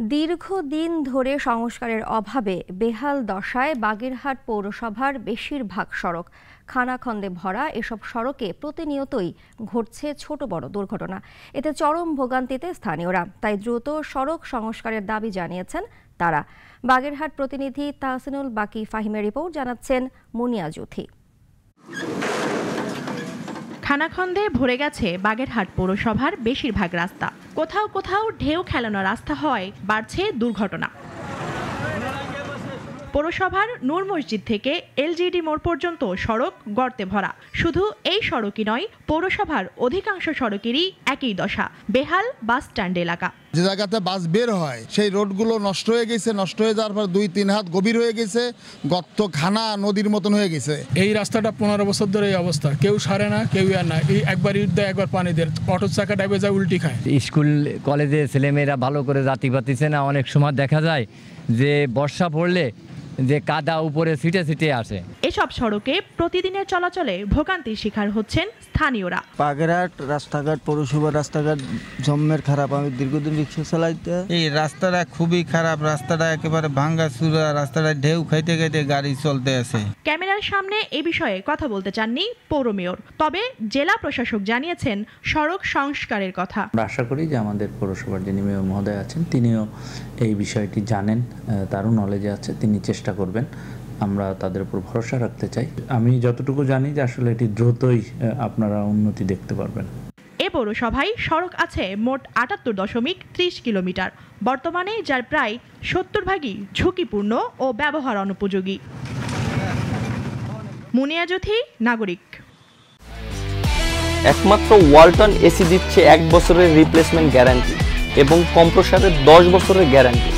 দীর্ঘদিন ধরে সংস্কারের অভাবে বেহাল দশায় বাগেরহাট পৌরসভার বেশিরভাগ সড়ক। খানাখন্দে ভরা এসব সড়কে প্রতিনিয়তই ঘটছে ছোট বড় দুর্ঘটনা। এতে চরম ভোগান্তিতে স্থানীয়রা। তাই দ্রুত সড়ক সংস্কারের দাবি জানিয়েছেন তারা। বাগেরহাট প্রতিনিধি তাহসিনুল বাকি ফাহিমের রিপোর্ট, জানাচ্ছেন মুনিয়া জুথি। খানাখন্দে ভরে গেছে বাগেরহাট পৌরসভার বেশিরভাগ রাস্তা। কোথাও কোথাও ঢেউ খেলানো রাস্তা হয় বাড়ছে দুর্ঘটনা। পৌরসভার নূর মসজিদ থেকে এলজিডি মোড় পর্যন্ত সড়ক গর্তে ভরা। শুধু এই সড়কই নয়, পৌরসভার অধিকাংশ সড়কেরই একই দশা, বেহাল বাস স্ট্যান্ড এলাকা। যে জায়গাতে বাস বের হয় সেই রোডগুলো নষ্ট হয়ে গেছে, নষ্ট হয়ে যাওয়ার পর 2-3 হাত গভীর হয়ে গেছে, গর্ত খানা নদীর মতন হয়ে গেছে। এই রাস্তাটা 15 বছর ধরে এই অবস্থা, কেউ সারে না, কেউ আর না। এই একবার ইট দেয়, একবার পানি দেয়, অটোর চাকা ডাইবে যায়, উল্টি খায়। স্কুল কলেজে ছেলেমেয়েরা ভালো করে যাত্রী পাতিছে না। অনেক সময় দেখা যায় যে বর্ষা পড়লে যে কাদা উপরে ছিটে ছিটে আসে। এসব সড়কে প্রতিদিনের চলাচলে ভোগান্তির শিকার হচ্ছেন স্থানীয়রা। বাগেরহাট রাস্তাঘাট, পৌরসভার রাস্তাঘাট জম্মের খারাপ। আমি দীর্ঘদিন রিক্সা চালাইতে। এই রাস্তাটা খুবই খারাপ, রাস্তাটা একেবারে ভাঙ্গা চূড়া, রাস্তাটা ঢেউ খাইতে খাইতে গাড়ি চলতে আছে। ক্যামেরার সামনে এ বিষয়ে কথা বলতে চাননি পৌর মেয়র, তবে জেলা প্রশাসক জানিয়েছেন সড়ক সংস্কারের কথা। আমরা আশা করি যে আমাদের পৌরসভার যিনি মেয়র মহোদয় আছেন তিনিও এই বিষয়টি জানেন, তারও নলেজে আছে, তিনি চেষ্টা করবেন। আমরা তাদের উপর ভরসা রাখতে চাই। আমি যতটুকু জানি যে আসলে এটি দ্রুতই আপনারা উন্নতি দেখতে পারবেন। এ পৌরসভায় সড়ক আছে মোট 78.30 কিলোমিটার। বর্তমানে যার প্রায় 70 ভাগই ঝুঁকিপূর্ণ ও ব্যবহার অনুপযোগী। মুনিয়া জুথি, নাগরিক। একমাত্র ওয়ালটন এসি দিচ্ছে 1 বছরের রিপ্লেসমেন্ট গ্যারান্টি এবং কম্প্রেসারের 10 বছরের গ্যারান্টি।